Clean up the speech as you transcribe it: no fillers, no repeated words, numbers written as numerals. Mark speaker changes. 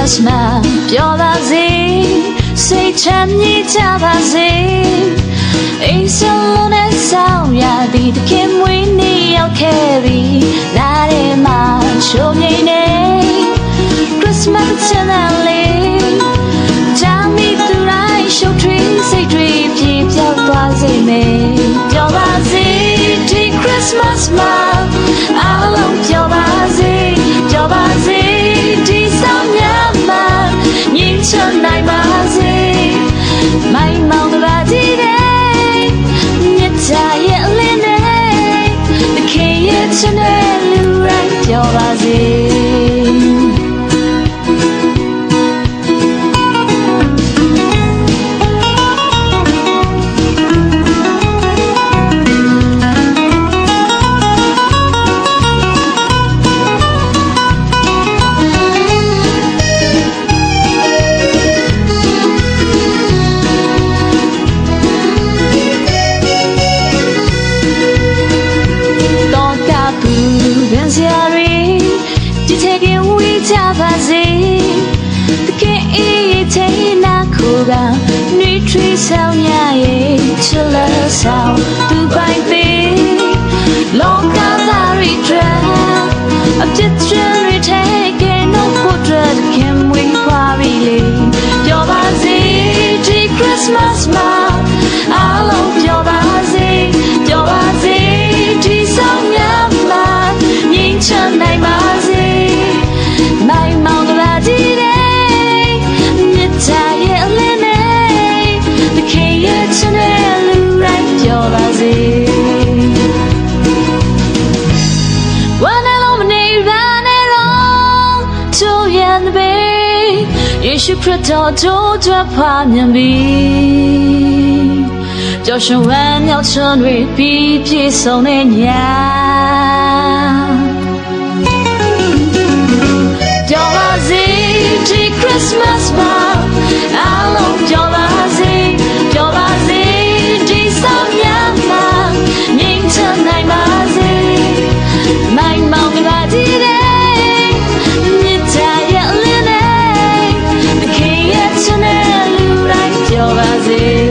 Speaker 1: Christmas မှာပြောပါစေစိတ်ချမ်းမြေ့ကြပါစေအိမ်ဆုံးနဲ့ဆောင်ရသည်တခင်မွေးနေ့ရောက်ခဲ့ပြီနားထဲမှာချိုးမြိန်နေ Christmas ချမ်းသာလေးကြောင်မီသူတိုင်းရှုပ်ထွေးစိတ်တွေပြေပြောက်သွားစေမယ်ပြောပါစေဒီ Christmas မှာအားလုံးပြောပါစေပြောပါစေဒီဆောင်ရမှာငြိမ်းချမ်းနိုင်ပါစေမိုင်းမောင်ကဘာဒီတဲ့မြတ်တာရဲ့အလင်းနဲ့တခင်ရဲ့ချမ်းတဲ့လူတိုင်းပြောပါစေကြပါစေတကယ်အေးတဲ့နာကိုကနှွေးထွေးဆောင်ရရဲ့ချစ်လက်ဆောင်သူပိုင်သေးလောကသားရီထရအပြစ်ချရီထဲကနို့ကိုတရခင်ဝေးခွာပြီလေပြောပါစေဒီ Christmas မှာအားလုံးပြောပါစေပြောပါစေဒီဆောင်ရမှာငြိမ်းချမ်းနိုင်ပါစေမိုင်းမောင်ကဘာဒီတဲ့မြတ်တာရဲ့အလင်းနဲ့တခင်ရဲ့ချမ်းတဲ့လူတိုင်းပြောပါစေဝမ်းနဲ့လုံးမနေပါနဲ့တော့ချိုးရန်ပေယေရှုခရစ်တော်တို့ကြွပါမြင်ပြီကြောက်ရွံ့ဝမ်းမြောက်ချွန်းတွေပြီးပြည့်စုံတဲ့ညဒီ Christmas မှာအားလုံးပြောပါစေပြောပါစေဒီဆောင်ရမှာငြိမ်းချမ်းနိုင်ပါစေမိုင်းမောင်ကဘာဒီတဲ့မြတ်တာရဲ့အလင်းနဲ့တခင်ရဲ့ချမ်းတဲ့လူတိုင်းပြောပါစေ